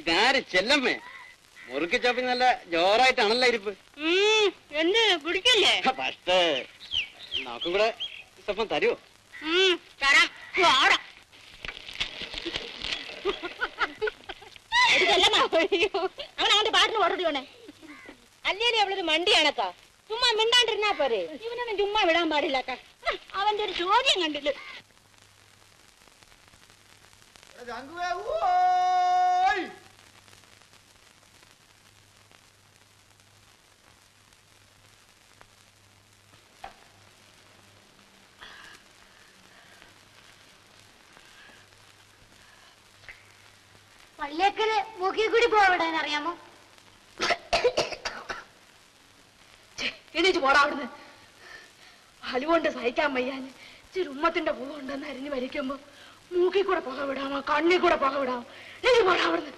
ഇതാര് ചെല്ലമ്മേ? മുറുക്കി ചോപ്പി നല്ല ജോറായിട്ടാണല്ലോ ഇരിപ്പ്. എന്ത് പിടിക്കല്ലേ? പക്ഷേ നമുക്കും കൂടെ സ്വപ്നം തരുമോ? തരാം. അവൻ അവന്റെ പാട്ടിന് ഓടിയോണേ. അല്ലേലും അവളൊരു മണ്ടിയാണക്കാ. ചുമ്മാ മിണ്ടാണ്ടിരുന്നാ പോരെ. ഇവനൊന്നും ചുമ്മാ വിടാൻ പാടില്ലക്ക. അവന്റെ ഒരു ചോദ്യം കണ്ടില്ല. പള്ളിയേക്കല് മൂക്കി കൂടി പോവിടാൻ അറിയാമോ? എണീച്ച് പോടാ അവിടുന്ന്. അലുകൊണ്ട് സഹിക്കാൻ വയ്യാൻ ചെറുമ്മത്തിന്റെ പൂ ഉണ്ടെന്ന് അരിഞ്ഞ് വലിക്കുമ്പോ മൂക്കി കൂടെ പുക വിടാമോ, കണ്ണി കൂടെ പുക വിടാമോ? എണീച്ച് പോടാ അവിടുന്ന്.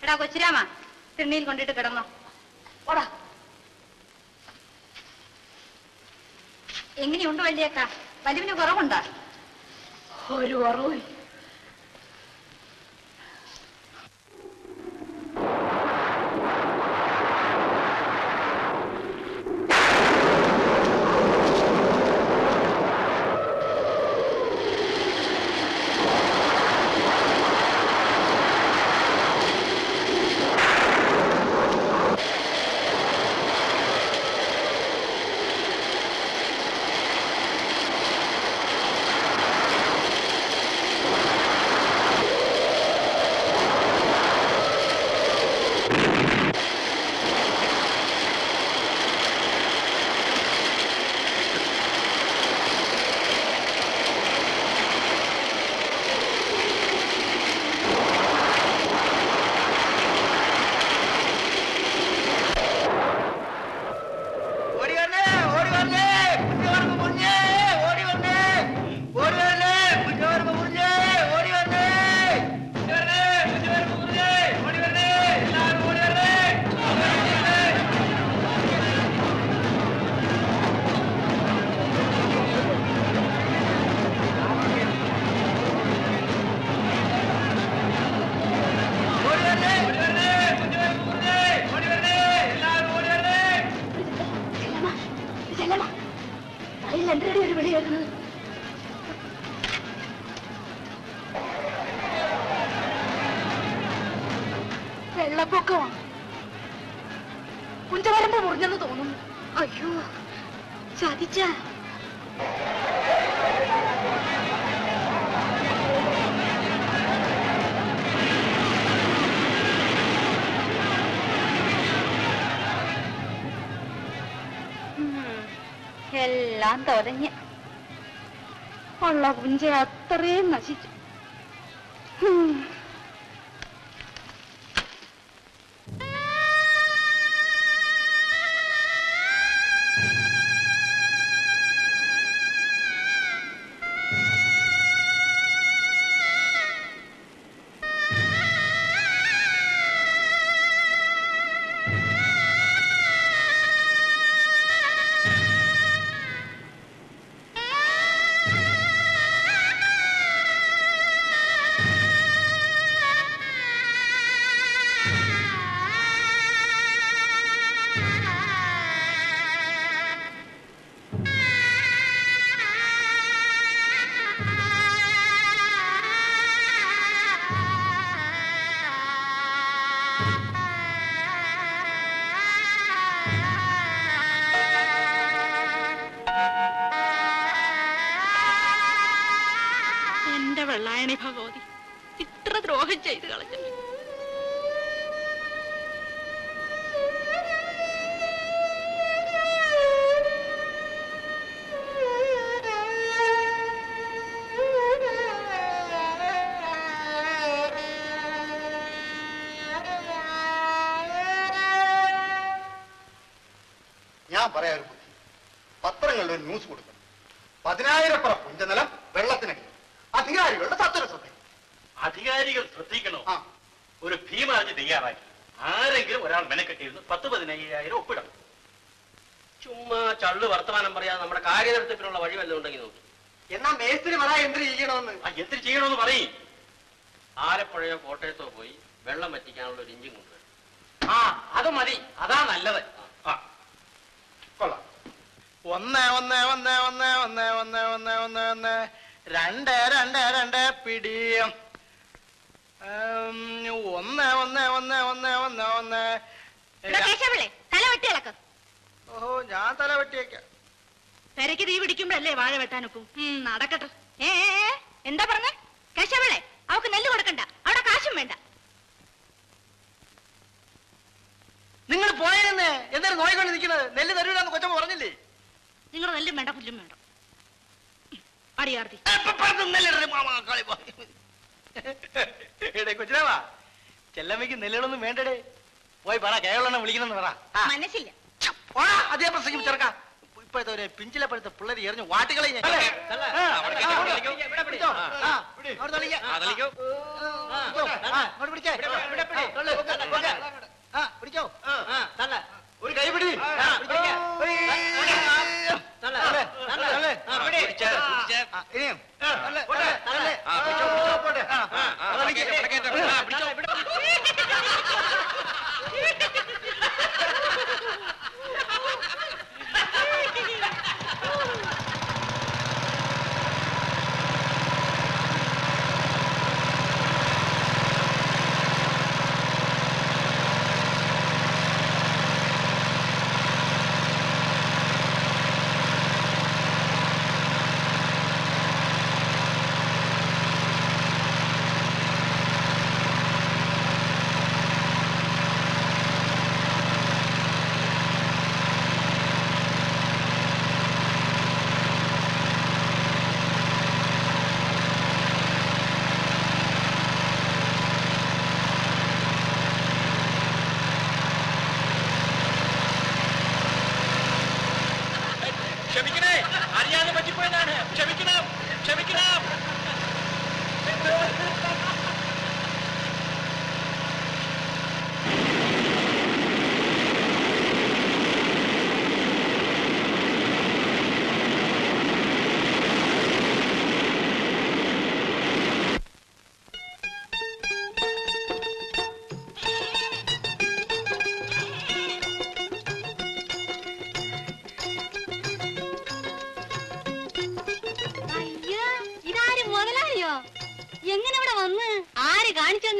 എടാ കൊച്ചിരാമ, തിണ്ണിയിൽ കൊണ്ടിട്ട് കിടന്നോ. പോടാ. എങ്ങനെയുണ്ട് വല്യേക്ക? വലിവിന് കുറവുണ്ടോ? ഒരു കുറവും. വെള്ളപ്പൊക്കമാണ്. കുഞ്ചവരമ്പ് മുറിഞ്ഞെന്ന് തോന്നുന്നു. അയ്യോ, ചതിച്ച. എല്ലാം തൊലഞ്ഞ് ഉള്ള കുഞ്ച അത്രയും നശിച്ചു. വെള്ളായണി ഭഗവതി ഇത്ര ദ്രോഹം ചെയ്ത് കളഞ്ഞു. ഞാൻ പറയാ ഒരു ബുദ്ധി, പത്രങ്ങളിൽ ഒരു ന്യൂസ് കൊടുക്കണം. 10,000 പറ പുഞ്ചനിലം വെള്ളത്തിനടി. അധികാരികളുടെ സത്വര ശ്രദ്ധ. അധികാരികൾ ശ്രദ്ധിക്കണോ? ഒരു ഭീമാർജി തയ്യാറാക്കി ആരെങ്കിലും ഒരാൾ മെനക്കെട്ടിരുന്നു 10-15,000 ഒപ്പിടണം. ചുമ്മാ ചള്ളു വർത്തമാനം പറയാതെ നമ്മുടെ കാര്യനിർത്തിപ്പിനുള്ള വഴി വല്ലതും ഉണ്ടെങ്കിൽ നോക്കി. എന്നാ മേസ്ത്രി പറ എന്ത് ചെയ്യണമെന്ന്. എന്തിനു ചെയ്യണമെന്ന് പറയും. ആലപ്പുഴയോ കോട്ടയത്തോ പോയി വെള്ളം വറ്റിക്കാനുള്ള ഒരു ഇഞ്ചിൻ കൊണ്ടുവരും. അത് മതി, അതാ നല്ലത്. കൊള്ളാം. 1 1 1 1 1 1 1 1 1 2 2 2 പിടിയും 1 1 1 1 1 1 തല വെട്ടി ഇളക്ക്. ഓഹോ, ഞാൻ തല വെട്ടിയേക്കാം. പെരക്ക് തീ പിടിക്കുമ്പോഴല്ലേ വാഴ വെട്ടാനൊക്കും. നടക്കട്ടെ. എന്താ പറഞ്ഞ കേശവളെ? അവക്ക് നെല്ല് കൊടുക്കണ്ട, അവിടെ കാശും വേണ്ട. നിങ്ങൾ പോയെന്ന് എന്തായാലും നോയിക്കൊണ്ട് നിൽക്കുന്നത്? നെല്ല് തരൂലെന്ന് കൊച്ചമ്മ പറഞ്ഞില്ലേ? നിങ്ങളുടെ നെല്ലും വേണ്ട, പുല്ലും വേണ്ട. അടിയാർത്തി കൊച്ചിനാവാ, ചെല്ലമ്മയ്ക്ക് നെല്ലുകളൊന്നും വേണ്ടടേ. പോയി പറ, കേരളെണ്ണം വിളിക്കണമെന്ന് പറ. മനസ്സില്ല. അതേ പ്രസംഗം ചെറുക്കാം. ഇപ്പോഴത്തെ ഒരു പിഞ്ചിലപ്പോഴത്തെ പിള്ളേര് എറിഞ്ഞു വാട്ടുകളെ പിടിച്ചോ. ഒരു കൈ പിടി.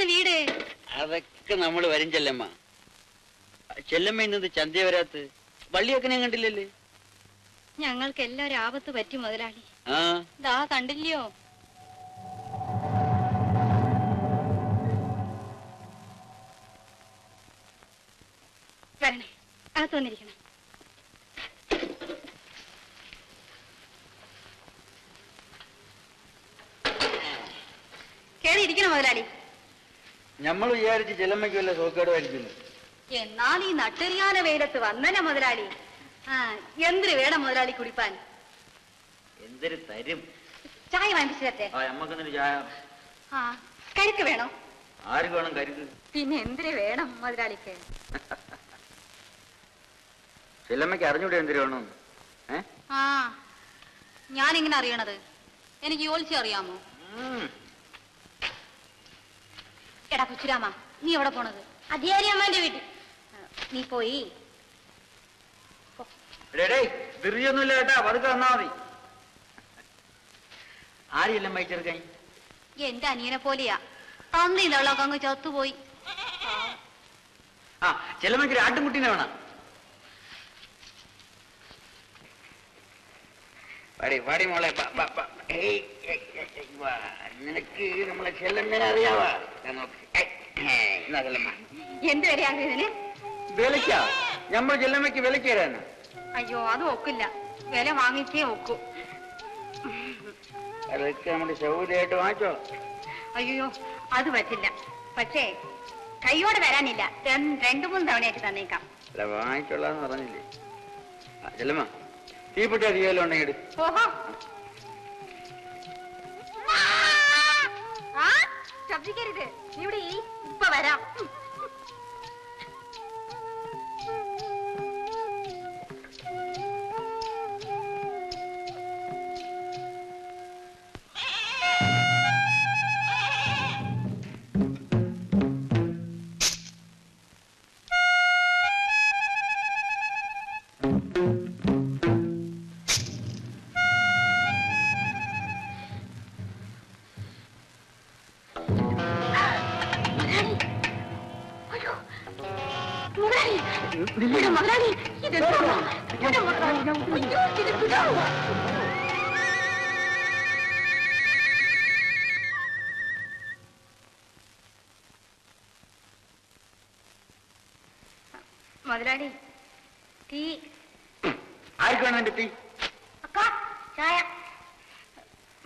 ഇനിയും അതൊക്കെ നമ്മൾ വരും ചെല്ലമ്മ. ചെല്ലമ്മ ഇന്നത് ചന്തയെ വരാത്ത് വള്ളിയൊക്കെ ഞാൻ കണ്ടില്ലല്ലേ? ഞങ്ങൾക്ക് എല്ലാവരും ആപത്ത് പറ്റി മുതലാളി. ആ ദാ കണ്ടില്ലയോ? വരണേ, അകത്ത് വന്നിരിക്കണം. കേറിയിരിക്കണം മുതലാളി. നമ്മൾ വിചാരിച്ച് ചെല്ലമ്മയ്ക്ക് വല്ല സോക്കേടുമായിരിക്കുന്നു. എന്നാൽ ഈ നട്ടെറിയാന വെയിലത്ത് വന്നനെ മുതലാളി. എന്തിനു വേണം മുതലാളി കുടിപ്പാൻ? എന്തൊരു തരും. ചായ വാങ്ങിച്ചു തരട്ടെ? നമ്മക്കെന്നൊരു ചായ. കരുക്ക് വേണോ? ആർക്ക് വേണം കരുക്ക്? പിന്നെ എന്തിനു വേണം മുതലാളിക്ക്? ചെല്ലമ്മയ്ക്ക് അറിഞ്ഞൂടെ എന്തിനു വേണം? ഞാനിങ്ങനെ അറിയണത്? എനിക്ക് യോലിച്ച് അറിയാമോ? എടാ കൊച്ചുരാമ, നീ എവിടെ പോണത്? അധികാരി അമ്മാന്റെ വീട്ടിൽ. നീ പോയി ധൃതിയൊന്നുമില്ല കേട്ടാ, പതുക്കെ വന്നാ മതി. ആരെയെല്ലാം വഹിച്ചെടുക്കാൻ? എന്റെ അനിയനെ പോലെയാ. തന്നിന്നുള്ളൊക്കെ അങ്ങ് ചത്തുപോയി. ചെല്ലമ്മയ്ക്ക് ആട്ടുംകുട്ടീനെ വേണം. പാടി മോളെ, നിനക്ക് നമ്മളെ ചെല്ലമ്മേനെ അറിയാവാ? എന്ത് വരെയാണ് ഇതിന്? വിലക്കാ? നമ്മൾ ചെല്ലമ്മയ്ക്ക് വിലക്ക് തരാന്? അയ്യോ, അത് ഒക്കില്ല. വില വാങ്ങിച്ചേ ഒക്കൂ. അതൊക്കെ നമ്മുടെ സൗകര്യമായിട്ട് വാങ്ങിച്ചോ. അയ്യോ, അത് പറ്റില്ല. പക്ഷേ കൈയോടെ വരാനില്ല. 2-3 തവണയായിട്ട് തന്നേക്കാം. അല്ല, വാങ്ങിച്ചോളാന്ന് പറഞ്ഞില്ലേ? ചെല്ലമ്മ, തീപ്പെട്ടി അധികം ഉണ്ടെങ്കിൽ ഓഹോ, ശബ്ദിക്കരുത്. ഇവിടെ ഇപ്പൊ വരാം. മുതലാളി ഇതെന്താ? എന്റെ മുതലാളി, അയ്യോ, ഇത് വിടാവോ? മുതലാളി ടീ. ആർക്ക് വേണം എന്റെ തീ? അക്ക ചായ.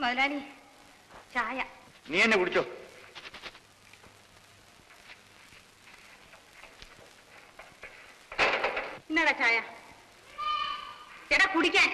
മുതലാളി ചായ. നീ എന്നെ കുടിച്ചോ. ഇന്നടാ ചായ. എടാ കുടിക്കാൻ.